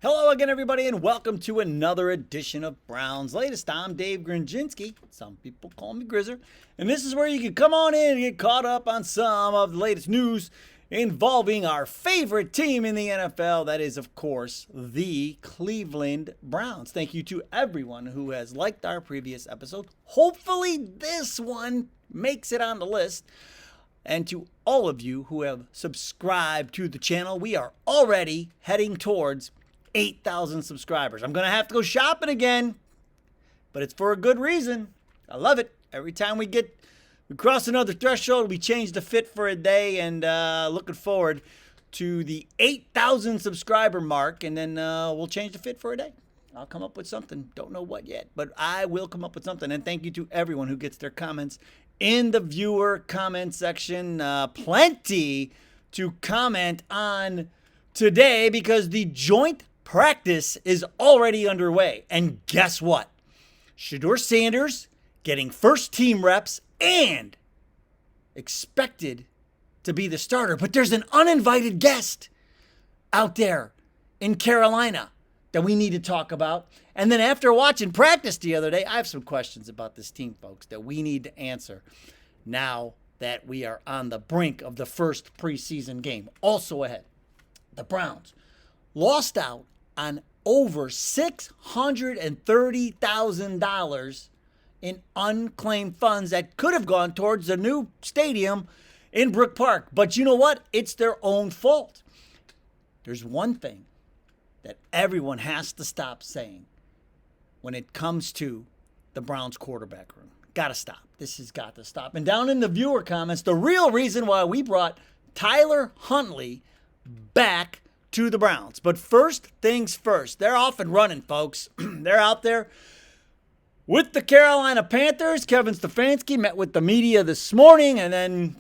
Hello again, everybody, and welcome to another edition of Brown's Latest. I'm Dave Grendzynski. Some people call me CRAZIER. And this is where you can come on in and get caught up on some of the latest news involving our favorite team in the NFL. That is, of course, the Cleveland Browns. Thank you to everyone who has liked our previous episode. Hopefully this one makes it on the list. And to all of you who have subscribed to the channel, we are already heading towards 8,000 subscribers. I'm going to have to go shopping again, but it's for a good reason. I love it. Every time we cross another threshold, we change the fit for a day, and looking forward to the 8,000 subscriber mark, and then we'll change the fit for a day. I'll come up with something. Don't know what yet, but I will come up with something. And thank you to everyone who gets their comments in the viewer comment section. Plenty to comment on today because the joint practice is already underway. And guess what? Shedeur Sanders getting first team reps and expected to be the starter. But there's an uninvited guest out there in Carolina that we need to talk about. And then after watching practice the other day, I have some questions about this team, folks, that we need to answer now that we are on the brink of the first preseason game. Also ahead, the Browns lost out on over $630,000 in unclaimed funds that could have gone towards the new stadium in Brook Park. But you know what? It's their own fault. There's one thing that everyone has to stop saying when it comes to the Browns quarterback room. Got to stop. This has got to stop. And down in the viewer comments, the real reason why we brought Tyler Huntley back to the Browns. But first things first, they're off and running, folks. They're out there with the Carolina Panthers. Kevin Stefanski met with the media this morning, and then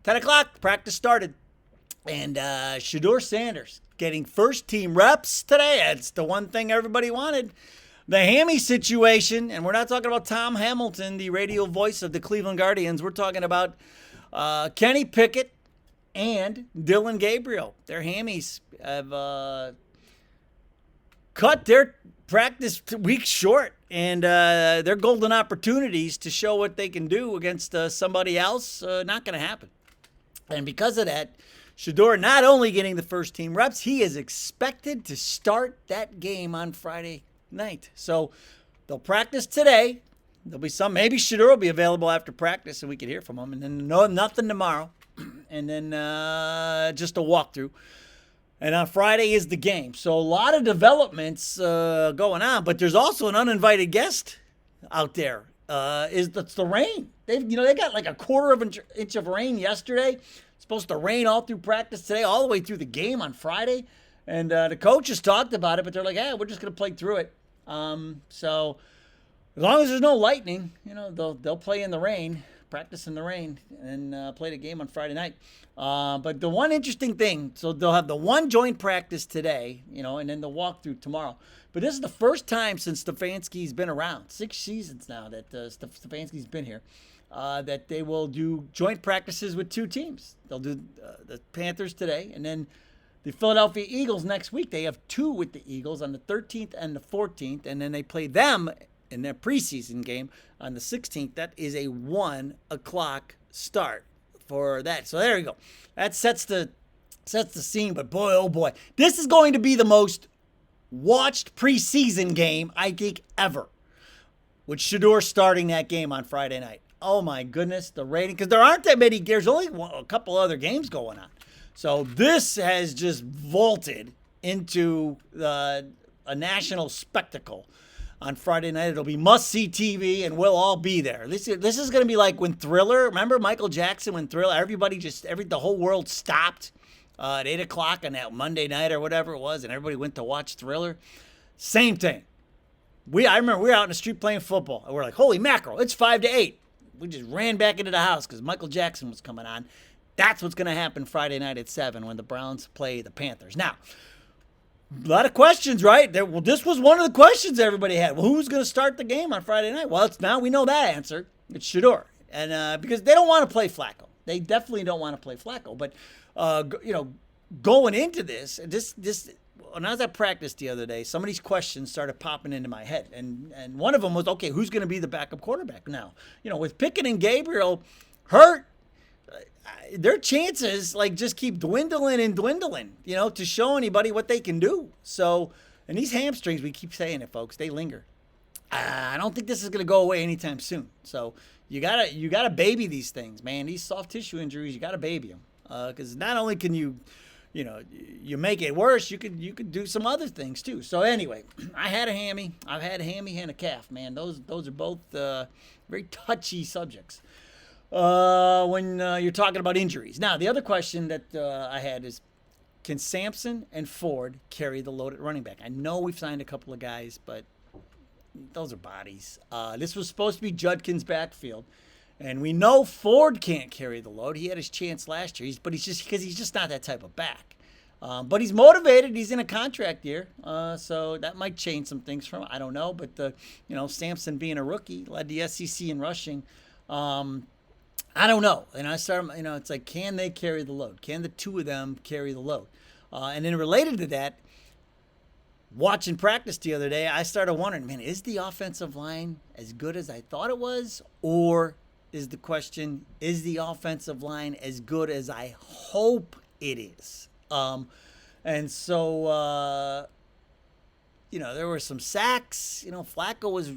10 o'clock, practice started. And Shedeur Sanders getting first team reps today. It's the one thing everybody wanted. The hammy situation, and we're not talking about Tom Hamilton, the radio voice of the Cleveland Guardians. We're talking about Kenny Pickett and Dillon Gabriel. Their hammies have cut their practice week short, and their golden opportunities to show what they can do against somebody else, not going to happen. And because of that, Shedeur not only getting the first team reps, he is expected to start that game on Friday night. So they'll practice today. There'll be some, maybe Shedeur will be available after practice and we can hear from him. And then nothing tomorrow. And then just a walkthrough. And on Friday is the game. So a lot of developments going on. But there's also an uninvited guest out there. That's the rain. They got like a quarter of an inch of rain yesterday. It's supposed to rain all through practice today, all the way through the game on Friday. And the coaches talked about it, but they're like, we're just going to play through it. So as long as there's no lightning, they'll play in the rain, practice in the rain, and play the game on Friday night. But the one interesting thing, so they'll have the one joint practice today, and then the walkthrough tomorrow. But this is the first time since Stefanski's been around, 6 seasons now that Stefanski's been here, that they will do joint practices with two teams. They'll do the Panthers today, and then the Philadelphia Eagles next week. They have two with the Eagles on the 13th and the 14th, and then they play them in their preseason game on the 16th. That is a 1 o'clock start for that. So there you go. That sets the scene. But boy, oh boy, this is going to be the most watched preseason game I think ever, with Shedeur starting that game on Friday night. Oh my goodness, the rating, because there aren't that many. There's only a couple other games going on. So this has just vaulted into a national spectacle on Friday night. It'll be must-see TV, and we'll all be there. This is going to be like when Thriller, remember Michael Jackson when Thriller, the whole world stopped at 8 o'clock on that Monday night or whatever it was, and everybody went to watch Thriller? Same thing. I remember we were out in the street playing football, and we're like, holy mackerel, it's 5 to 8. We just ran back into the house because Michael Jackson was coming on. That's what's going to happen Friday night at 7 when the Browns play the Panthers. Now, a lot of questions, right? This was one of the questions everybody had. Well, who's going to start the game on Friday night? Well, now we know that answer. It's Shedeur. And because they don't want to play Flacco. They definitely don't want to play Flacco. But, going into this when I was at practice the other day, some of these questions started popping into my head. And one of them was, okay, who's going to be the backup quarterback now? With Pickett and Gabriel hurt, their chances just keep dwindling and dwindling, to show anybody what they can do. So, and these hamstrings, we keep saying it, folks, they linger. I don't think this is going to go away anytime soon. So you gotta baby these things, man. These soft tissue injuries, you gotta baby them, because not only can you make it worse, you could do some other things too. So anyway, I had a hammy. I've had a hammy and a calf, man. Those are both very touchy subjects when you're talking about injuries. Now, the other question that I had is, can Sampson and Ford carry the load at running back? I know we've signed a couple of guys, but those are bodies. This was supposed to be Judkin's backfield, and we know Ford can't carry the load. He had his chance last year, but he's just not that type of back. But he's motivated. He's in a contract year, so that might change some things for him. I don't know, but Sampson being a rookie led the SEC in rushing. I don't know. And I started, it's like, can they carry the load? Can the two of them carry the load? And then related to that, watching practice the other day, I started wondering, man, is the offensive line as good as I thought it was? Or is the question, is the offensive line as good as I hope it is? And so, there were some sacks. Flacco was,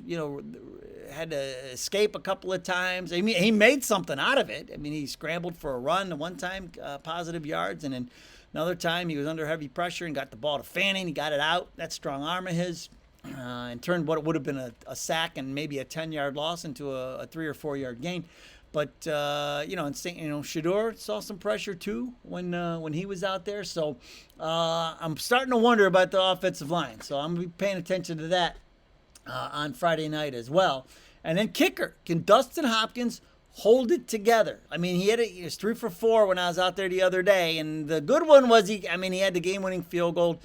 had to escape a couple of times. I mean, he made something out of it. I mean, he scrambled for a run one time, positive yards, and then another time he was under heavy pressure and got the ball to Fanning. He got it out. That strong arm of his, and turned what would have been a sack and maybe a 10-yard loss into a 3 or 4 yard gain. But Shedeur saw some pressure too when he was out there. So I'm starting to wonder about the offensive line. So I'm gonna be paying attention to that on Friday night as well. And then kicker, can Dustin Hopkins hold it together? I mean, he was 3 for 4 when I was out there the other day, and the good one was he had the game-winning field goal.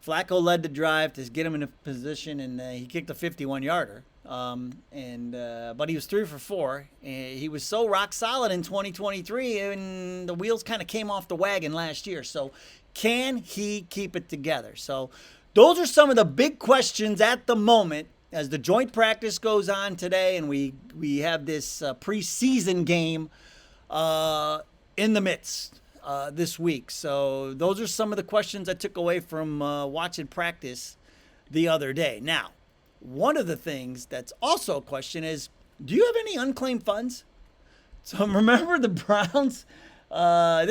Flacco led the drive to get him in a position, and he kicked a 51-yarder. But he was 3 for 4. And he was so rock solid in 2023, and the wheels kind of came off the wagon last year. So can he keep it together? So those are some of the big questions at the moment as the joint practice goes on today, and we have this preseason game in the midst this week. So those are some of the questions I took away from watching practice the other day. Now, one of the things that's also a question is, do you have any unclaimed funds? So remember the Browns? I'm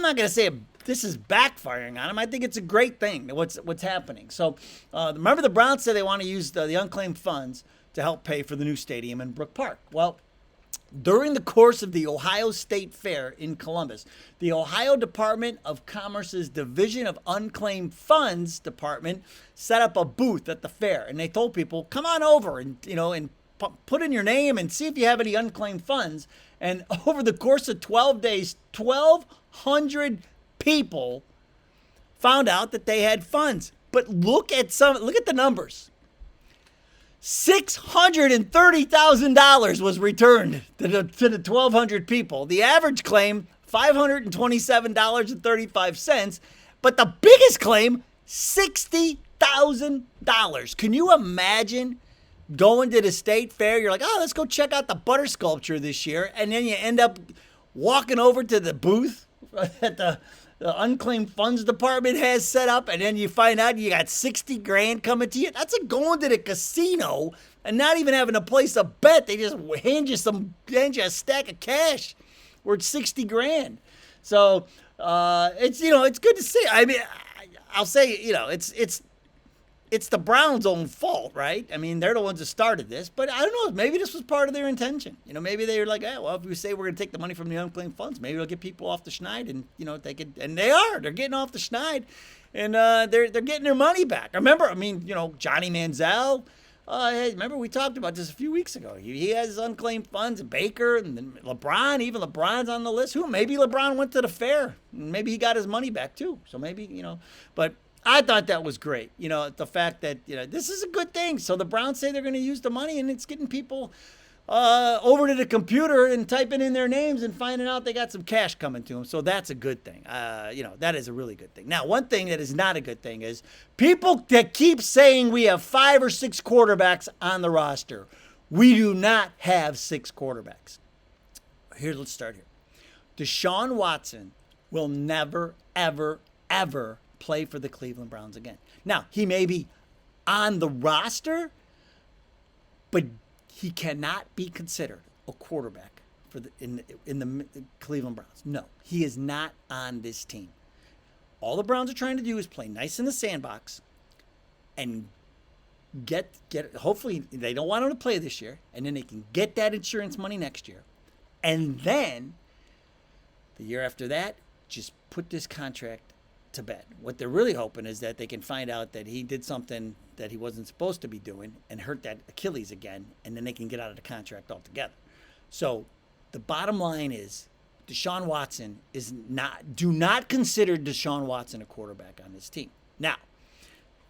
not going to say this is backfiring on them. I think it's a great thing, what's happening. So remember the Browns said they want to use the unclaimed funds to help pay for the new stadium in Brook Park. Well, during the course of the Ohio State Fair in Columbus, the Ohio Department of Commerce's Division of Unclaimed Funds Department set up a booth at the fair, and they told people, come on over and put in your name and see if you have any unclaimed funds. And over the course of 12 days, 1,200 people found out that they had funds. But look at the numbers. $630,000 was returned to the 1,200 people. The average claim, $527.35. But the biggest claim, $60,000. Can you imagine going to the state fair? You're like, oh, let's go check out the butter sculpture this year. And then you end up walking over to the booth that the unclaimed funds department has set up, and then you find out you got $60,000 coming to you. That's like going to the casino and not even having a place to bet. They just hand you a stack of cash worth $60,000. So it's good to see. I mean, I'll say it's the Browns' own fault, right? I mean, they're the ones that started this, but I don't know. Maybe this was part of their intention. Maybe they were like, well, if we say we're going to take the money from the unclaimed funds, maybe it'll get people off the schneid, and they could, and they're getting off the schneid, and they're getting their money back. Remember, Johnny Manziel. Remember we talked about this a few weeks ago. He has unclaimed funds, Baker, and then LeBron. Even LeBron's on the list. Maybe LeBron went to the fair, and maybe he got his money back too. So maybe but I thought that was great. The fact that, this is a good thing. So the Browns say they're going to use the money, and it's getting people over to the computer and typing in their names and finding out they got some cash coming to them. So that's a good thing. That is a really good thing. Now, one thing that is not a good thing is people that keep saying we have 5 or 6 quarterbacks on the roster. We do not have 6 quarterbacks. Let's start here. Deshaun Watson will never, ever, ever play for the Cleveland Browns again. Now, he may be on the roster, but he cannot be considered a quarterback for in the Cleveland Browns. No, he is not on this team. All the Browns are trying to do is play nice in the sandbox and get. Hopefully, they don't want him to play this year, and then they can get that insurance money next year, and then the year after that, just put this contract to bed. What they're really hoping is that they can find out that he did something that he wasn't supposed to be doing and hurt that Achilles again, and then they can get out of the contract altogether. So the bottom line is Deshaun Watson do not consider Deshaun Watson a quarterback on this team. Now,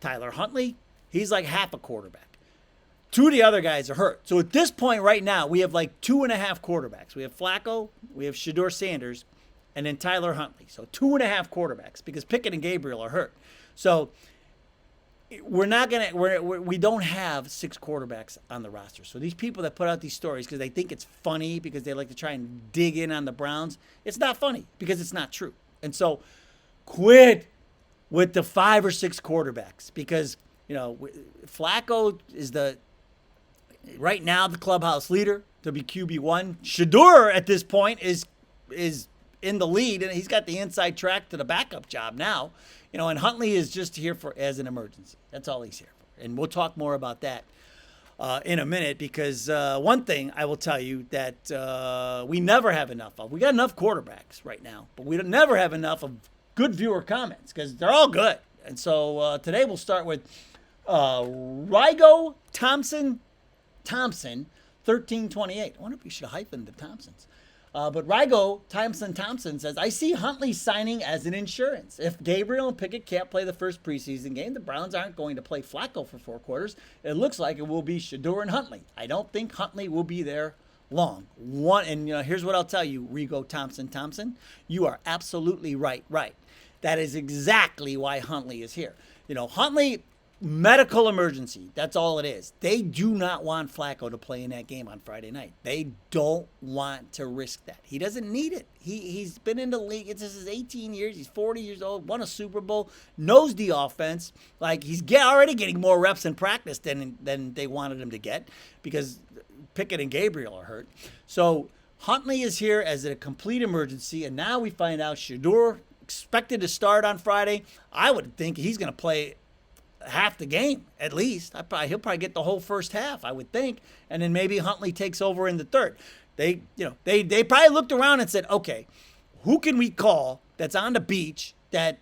Tyler Huntley, he's like half a quarterback. 2 of the other guys are hurt. So at this point right now, we have like 2.5 quarterbacks. We have Flacco, we have Shedeur Sanders, and then Tyler Huntley. So 2.5 quarterbacks because Pickett and Gabriel are hurt. So we don't have 6 quarterbacks on the roster. So these people that put out these stories because they think it's funny, because they like to try and dig in on the Browns, it's not funny because it's not true. And so quit with the 5 or 6 quarterbacks because, Flacco is right now the clubhouse leader to be QB1. Shedeur at this point is in the lead, and he's got the inside track to the backup job now. And Huntley is just here as an emergency. That's all he's here for. And we'll talk more about that in a minute because one thing I will tell you that we never have enough of. We got enough quarterbacks right now, but we never have enough of good viewer comments because they're all good. And so today we'll start with Rigo Thompson, 1328. I wonder if we should hyphen the Thompsons. But Rigo Thompson says, I see Huntley signing as an insurance. If Gabriel and Pickett can't play the first preseason game, the Browns aren't going to play Flacco for 4 quarters. It looks like it will be Shedeur and Huntley. I don't think Huntley will be there long. Here's what I'll tell you, Rigo Thompson. You are absolutely right. That is exactly why Huntley is here. Huntley, medical emergency. That's all it is. They do not want Flacco to play in that game on Friday night. They don't want to risk that. He doesn't need it. He's been in the league. This is 18 years. He's 40 years old, won a Super Bowl, knows the offense. Like he's already getting more reps in practice than they wanted him to get because Pickett and Gabriel are hurt. So Huntley is here as a complete emergency, and now we find out Shedeur expected to start on Friday. I would think he's going to play half the game at least. He'll probably get the whole first half, I would think, and then maybe Huntley takes over in the third. They probably looked around and said, okay, who can we call that's on the beach that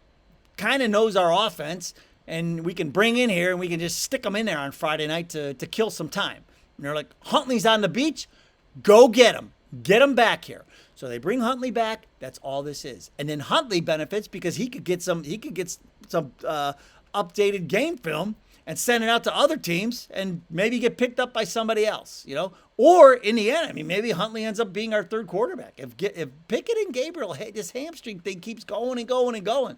kind of knows our offense and we can bring in here and we can just stick them in there on Friday night to kill some time. And they're like, Huntley's on the beach, go get him. Get him back here. So they bring Huntley back. That's all this is. And then Huntley benefits because he could get some updated game film and send it out to other teams and maybe get picked up by somebody else, Or in the end, maybe Huntley ends up being our third quarterback. If Pickett and Gabriel, this hamstring thing keeps going and going and going,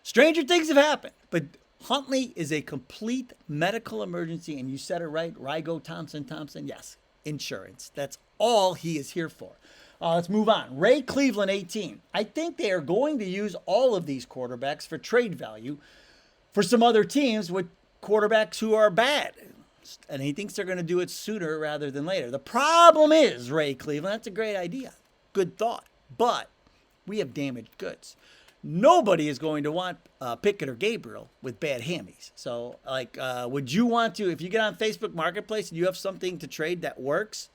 Stranger things have happened. But Huntley is a complete medical emergency, and you said it right, Rigo Thompson, yes, insurance. That's all he is here for. Let's move on. Ray Cleveland, 18. I think they are going to use all of these quarterbacks for trade value for some other teams with quarterbacks who are bad. And he thinks they're going to do it sooner rather than later. The problem is, Ray Cleveland, that's a great idea. Good thought. But we have damaged goods. Nobody is going to want Pickett or Gabriel with bad hammies. So, would you want to, if you get on Facebook Marketplace and you have something to trade that works,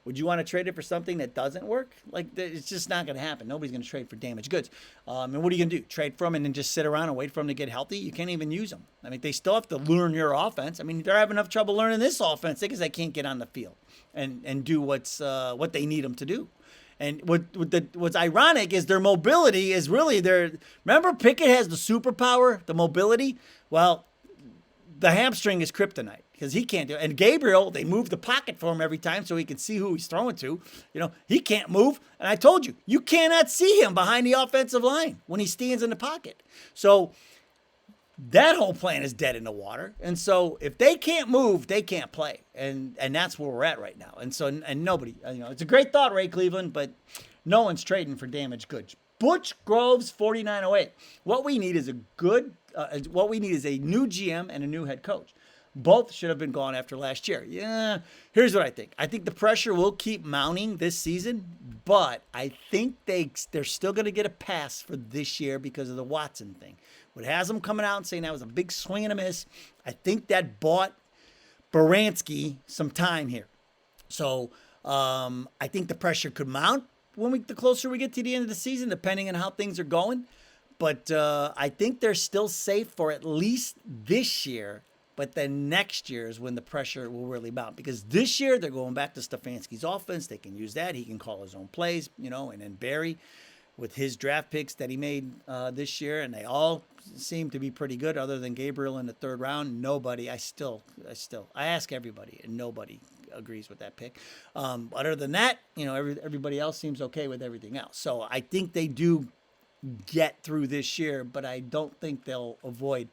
would you want to trade it for something that doesn't work? It's just not going to happen. Nobody's going to trade for damaged goods. And what are you going to do? Trade for them and then just sit around and wait for them to get healthy? You can't even use them. They still have to learn your offense. They're having enough trouble learning this offense because they can't get on the field and do what they need them to do. And what's ironic is their mobility is really remember Pickett has the superpower, the mobility? Well, the hamstring is kryptonite. because he can't do it. And Gabriel, they move the pocket for him every time so he can see who he's throwing to. He can't move. And I told you, you cannot see him behind the offensive line when he stands in the pocket. So that whole plan is dead in the water. And so if they can't move, they can't play. And that's where we're at right now. And so, and nobody, it's a great thought, Ray Cleveland, but no one's trading for damaged goods. Butch Groves, 4908. What we need is a new GM and a new head coach. Both should have been gone after last year. Yeah, here's what I think. I think the pressure will keep mounting this season, but I think they're still going to get a pass for this year because of the Watson thing. What has them coming out and saying that was a big swing and a miss, I think that bought Baranski some time here. So I think the pressure could mount the closer we get to the end of the season, depending on how things are going. But I think they're still safe for at least this year. But then next year is when the pressure will really mount. Because this year, they're going back to Stefanski's offense. They can use that. He can call his own plays, and then Barry with his draft picks that he made this year. And they all seem to be pretty good other than Gabriel in the third round. Nobody, I ask everybody, and nobody agrees with that pick. Other than that, everybody else seems okay with everything else. So I think they do get through this year, but I don't think they'll avoid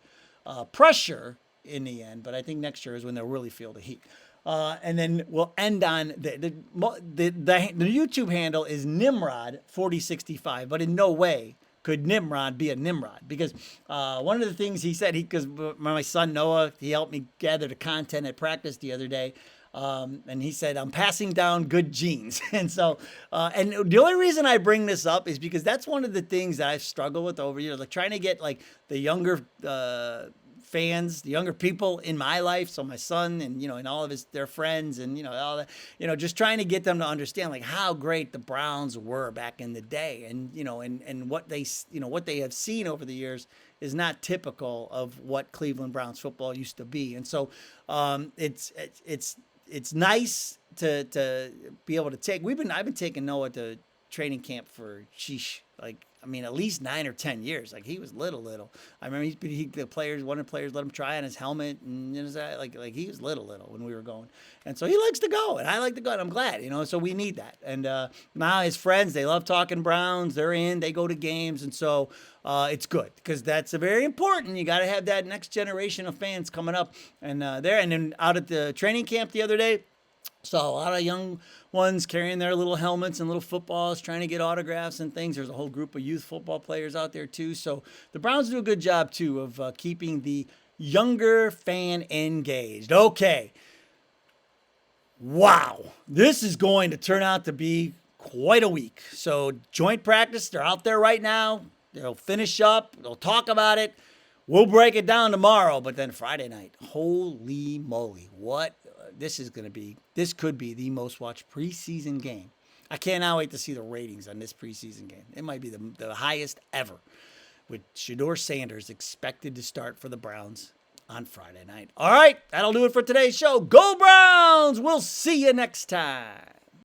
pressure in the end, but I think next year is when they'll really feel the heat. And then we'll end on the YouTube handle is Nimrod4065, but in no way could Nimrod be a Nimrod, because one of the things he said, because my son Noah, he helped me gather the content at practice the other day. And he said, I'm passing down good genes. And so, and the only reason I bring this up is because that's one of the things that I've struggled with over years, like trying to get like the younger fans, the younger people in my life. So my son and, and all of their friends and, all that, just trying to get them to understand like how great the Browns were back in the day. And, and what they have seen over the years is not typical of what Cleveland Browns football used to be. And so, it's nice to be able to take. I've been taking Noah to training camp for at least 9 or 10 years. Like he was little. I remember one of the players let him try on his helmet, and like he was little when we were going. And so he likes to go, and I like to go, and I'm glad, so we need that. And now his friends, they love talking Browns. They're in, they go to games, and so it's good because that's very important. You got to have that next generation of fans coming up, and and then out at the training camp the other day, saw a lot of young ones carrying their little helmets and little footballs, trying to get autographs and things. There's a whole group of youth football players out there too. So the Browns do a good job too of keeping the younger fan engaged. Okay. Wow. This is going to turn out to be quite a week. So joint practice, they're out there right now. They'll finish up. They'll talk about it. We'll break it down tomorrow, but then Friday night, holy moly, what this could be the most watched preseason game. I cannot wait to see the ratings on this preseason game. It might be the highest ever, with Shedeur Sanders expected to start for the Browns on Friday night. All right, that'll do it for today's show. Go Browns! We'll see you next time.